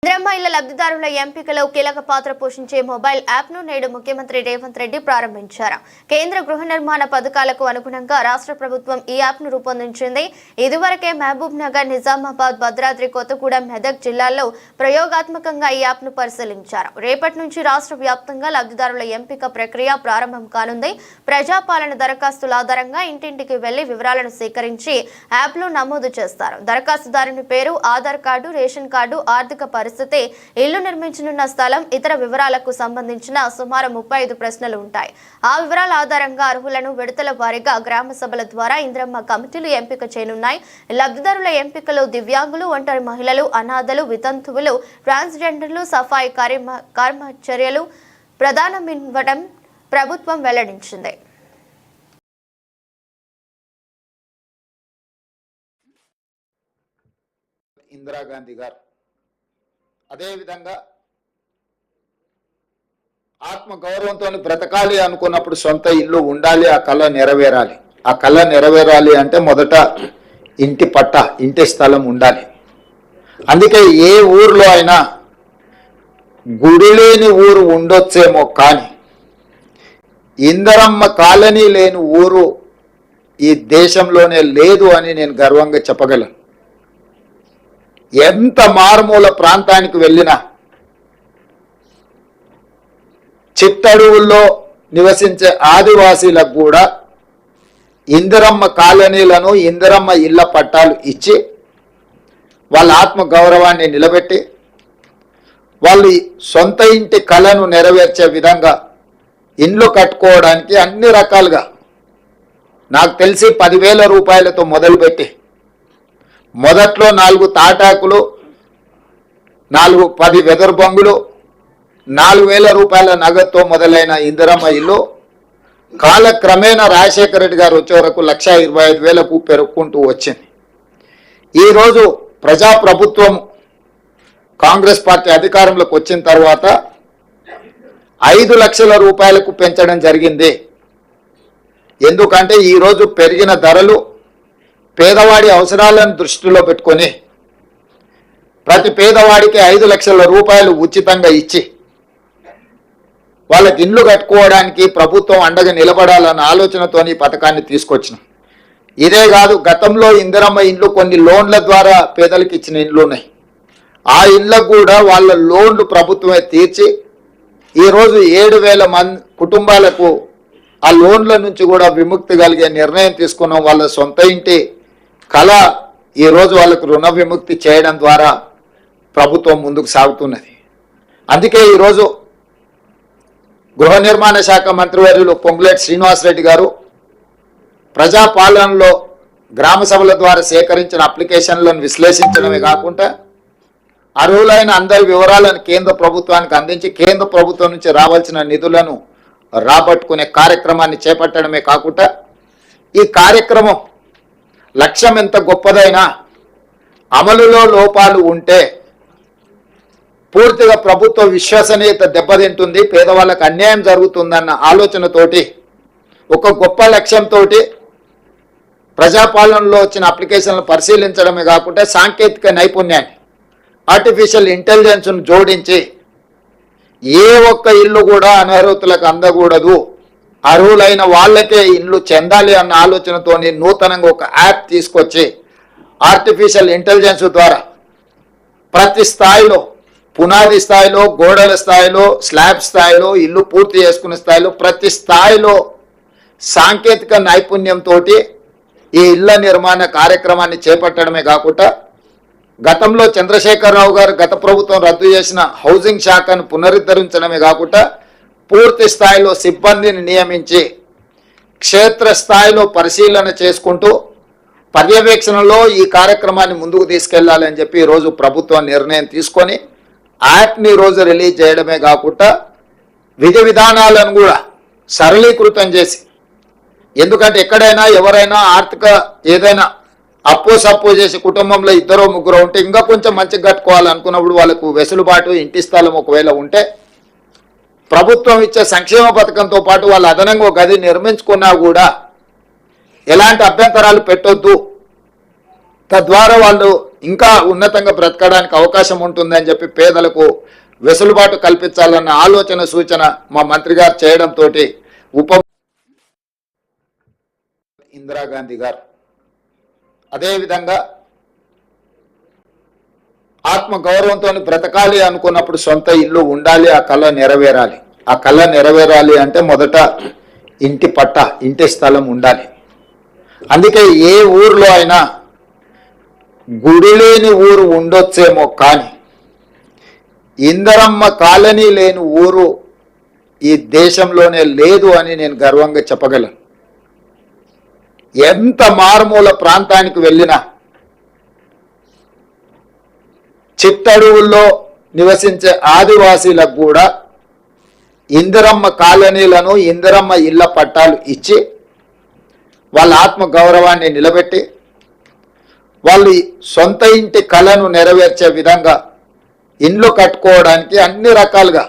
ఇందిరమ్మ ఇళ్ల లబ్ధిదారుల ఎంపికలో కీలక పాత్ర పోషించే మొబైల్ యాప్ను నేడు ముఖ్యమంత్రి రేవంత్ రెడ్డి ప్రారంభించారు. కేంద్ర గృహ నిర్మాణ పథకాలకు అనుగుణంగా రాష్ట్ర ప్రభుత్వం ఈ యాప్ను రూపొందించింది. ఇదివరకే మహబూబ్ నగర్, నిజామాబాద్, భద్రాద్రి కొత్తగూడెం, మెదక్ జిల్లాల్లో ప్రయోగాత్మకంగా ఈ యాప్ను పరిశీలించారు. రేపటి నుంచి రాష్ట్ర వ్యాప్తంగా లబ్ధిదారుల ఎంపిక ప్రక్రియ ప్రారంభం కానుంది. ప్రజాపాలన దరఖాస్తుల ఆధారంగా ఇంటింటికి వెళ్లి వివరాలను సేకరించి యాప్లో నమోదు చేస్తారు. దరఖాస్తుదారుని పేరు, ఆధార్ కార్డు, రేషన్ కార్డు, ఆర్థిక పరిస్థితి, ఇల్లు నిర్మించనున్న స్థలం, ఇతర వివరాలకు సంబంధించిన సుమారు 35 ప్రశ్నలు ఉంటాయి. ఆ వివరాల ఆధారంగా అర్హులను విడతల వారీగా గ్రామ సభల ద్వారా ఇందిరమ్మ కమిటీలు ఎంపిక చేయనున్నాయి. లబ్ధిదారుల ఎంపికలో దివ్యాంగులు, ఒంటరి మహిళలు, అనాథలు, వితంతువులు, ట్రాన్స్జెండర్లు, సఫాయి కర్మచర్యలు ప్రధానమివ్వడం ప్రభుత్వం వెల్లడించింది. ఇందిరాగాంధీ గారు అదేవిధంగా ఆత్మగౌరవంతో బ్రతకాలి అనుకున్నప్పుడు సొంత ఇల్లు ఉండాలి, ఆ కళ నెరవేరాలి. ఆ కళ నెరవేరాలి అంటే మొదట ఇంటి పట్ట, ఇంటి స్థలం ఉండాలి. అందుకే ఏ ఊర్లో అయినా గుడి లేని ఊరు ఉండొచ్చేమో, కానీ ఇందిరమ్మ కాలనీ లేని ఊరు ఈ దేశంలోనే లేదు అని నేను గర్వంగా చెప్పగలను. ఎంత మారుమూల ప్రాంతానికి వెళ్ళినా, చిట్టడువుల్లో నివసించే ఆదివాసీలకు కూడా ఇందిరమ్మ కాలనీలను, ఇందిరమ్మ ఇళ్ల పట్టాలు ఇచ్చి వాళ్ళ ఆత్మ గౌరవాన్ని నిలబెట్టి వాళ్ళు సొంత ఇంటి కళను నెరవేర్చే విధంగా ఇండ్లు కట్టుకోవడానికి అన్ని రకాలుగా, నాకు తెలిసి 10,000 రూపాయలతో మొదలుపెట్టి మొదట్లో 4 తాటాకులు, 10 వెదర్ బొంగులు, 4,000 రూపాయల నగదుతో మొదలైన ఇందిరమ్మ ఇల్లు కాలక్రమేణా రాజశేఖర రెడ్డి గారు వచ్చే వరకు 1,25,000కు పెరుగుకుంటూ వచ్చింది. ఈరోజు ప్రజాప్రభుత్వం కాంగ్రెస్ పార్టీ అధికారంలోకి వచ్చిన తర్వాత 5 లక్షల రూపాయలకు పెంచడం జరిగింది. ఎందుకంటే ఈరోజు పెరిగిన ధరలు పేదవాడి అవసరాలను దృష్టిలో పెట్టుకొని ప్రతి పేదవాడికి 5 లక్షల రూపాయలు ఉచితంగా ఇచ్చి వాళ్ళకి ఇండ్లు కట్టుకోవడానికి ప్రభుత్వం అండగా నిలబడాలన్న ఆలోచనతో ఈ పథకాన్ని తీసుకొచ్చినాం. ఇదే కాదు, గతంలో ఇందిరమ్మ ఇండ్లు కొన్ని లోన్ల ద్వారా పేదలకు ఇచ్చిన ఇండ్లు ఉన్నాయి. ఆ ఇళ్లకు కూడా వాళ్ళ లోన్లు ప్రభుత్వమే తీర్చి ఈరోజు 7,000 కుటుంబాలకు ఆ లోన్ల నుంచి కూడా విముక్తి కలిగే నిర్ణయం తీసుకున్నాం. వాళ్ళ సొంత ఇంటి కళ ఈరోజు వాళ్ళకు రుణ విముక్తి చేయడం ద్వారా ప్రభుత్వం ముందుకు సాగుతున్నది. అందుకే ఈరోజు గృహ నిర్మాణ శాఖ మంత్రివర్యులు పొంగులేటి శ్రీనివాసరెడ్డి గారు ప్రజాపాలనలో గ్రామ సభల ద్వారా సేకరించిన అప్లికేషన్లను విశ్లేషించడమే కాకుండా అర్హులైన అందరి వివరాలను కేంద్ర ప్రభుత్వానికి అందించి కేంద్ర ప్రభుత్వం నుంచి రావాల్సిన నిధులను రాబట్టుకునే కార్యక్రమాన్ని చేపట్టడమే కాకుండా ఈ కార్యక్రమం లక్ష్యం ఎంత గొప్పదైనా అమలులో లోపాలు ఉంటే పూర్తిగా ప్రభుత్వ విశ్వసనీయత దెబ్బతింటుంది, పేదవాళ్ళకు అన్యాయం జరుగుతుందన్న ఆలోచనతోటి ఒక గొప్ప లక్ష్యంతో ప్రజాపాలనలో వచ్చిన అప్లికేషన్లు పరిశీలించడమే కాకుండా సాంకేతిక నైపుణ్యాన్ని, ఆర్టిఫిషియల్ ఇంటెలిజెన్స్ను జోడించి ఏ ఒక్క ఇల్లు కూడా అనర్హులకు అందకూడదు, అర్హులైన వాళ్ళకే ఇల్లు చెందాలి అన్న ఆలోచనతో నూతనంగా ఒక యాప్ తీసుకొచ్చి ఆర్టిఫిషియల్ ఇంటెలిజెన్స్ ద్వారా ప్రతి స్థాయిలో, పునాది స్థాయిలో, గోడల స్థాయిలో, స్లాబ్ స్థాయిలో, ఇల్లు పూర్తి చేసుకునే స్థాయిలో ప్రతి స్థాయిలో సాంకేతిక నైపుణ్యంతో ఈ ఇళ్ల నిర్మాణ కార్యక్రమాన్ని చేపట్టడమే కాకుండా గతంలో చంద్రశేఖరరావు గారు గత ప్రభుత్వం రద్దు చేసిన హౌసింగ్ శాఖను పునరుద్ధరించడమే కాకుండా పూర్తి స్థాయిలో సిబ్బందిని నియమించి క్షేత్రస్థాయిలో పరిశీలన చేసుకుంటూ పర్యవేక్షణలో ఈ కార్యక్రమాన్ని ముందుకు తీసుకెళ్లాలని చెప్పి ఈరోజు ప్రభుత్వం నిర్ణయం తీసుకొని యాప్ని ఈరోజు రిలీజ్ చేయడమే కాకుండా విధి విధానాలను కూడా సరళీకృతం చేసి, ఎందుకంటే ఎక్కడైనా ఎవరైనా ఆర్థిక ఏదైనా అప్పు సప్పు చేసి కుటుంబంలో 2 3 ఉంటే ఇంకా కొంచెం మంచిగా కట్టుకోవాలనుకున్నప్పుడు వాళ్ళకు వెసులుబాటు, ఇంటి స్థలం ఒకవేళ ఉంటే ప్రభుత్వం ఇచ్చే సంక్షేమ పథకంతో పాటు వాళ్ళు అదనంగా ఒక గది నిర్మించుకున్నా కూడా ఎలాంటి అభ్యంతరాలు పెట్టొద్దు, తద్వారా వాళ్ళు ఇంకా ఉన్నతంగా బ్రతకడానికి అవకాశం ఉంటుందని చెప్పి పేదలకు వెసులుబాటు కల్పించాలన్న ఆలోచన సూచన మా మంత్రి గారు చేయడంతో ఇందిరాగాంధీ గారు అదేవిధంగా ఆత్మ గౌరవంతో బ్రతకాలి అనుకున్నప్పుడు సొంత ఇల్లు ఉండాలి, ఆ కళ నెరవేరాలి. ఆ కళ నెరవేరాలి అంటే మొదట ఇంటి పట్ట, ఇంటి స్థలం ఉండాలి. అందుకే ఏ ఊర్లో అయినా గుడి లేని ఊరు ఉండొచ్చేమో కానీ ఇందరమ్మ కాలనీ లేని ఊరు ఈ దేశంలోనే లేదు అని నేను గర్వంగా చెప్పగలను. ఎంత మారుమూల ప్రాంతానికి వెళ్ళినా చిట్టడువుల్లో నివసించే ఆదివాసీలకు కూడా ఇందిరమ్మ కాలనీలను, ఇందిరమ్మ ఇళ్ల పట్టాలు ఇచ్చి వాళ్ళ ఆత్మ గౌరవాన్ని నిలబెట్టి వాళ్ళు సొంత ఇంటి కళను నెరవేర్చే విధంగా ఇండ్లు కట్టుకోవడానికి అన్ని రకాలుగా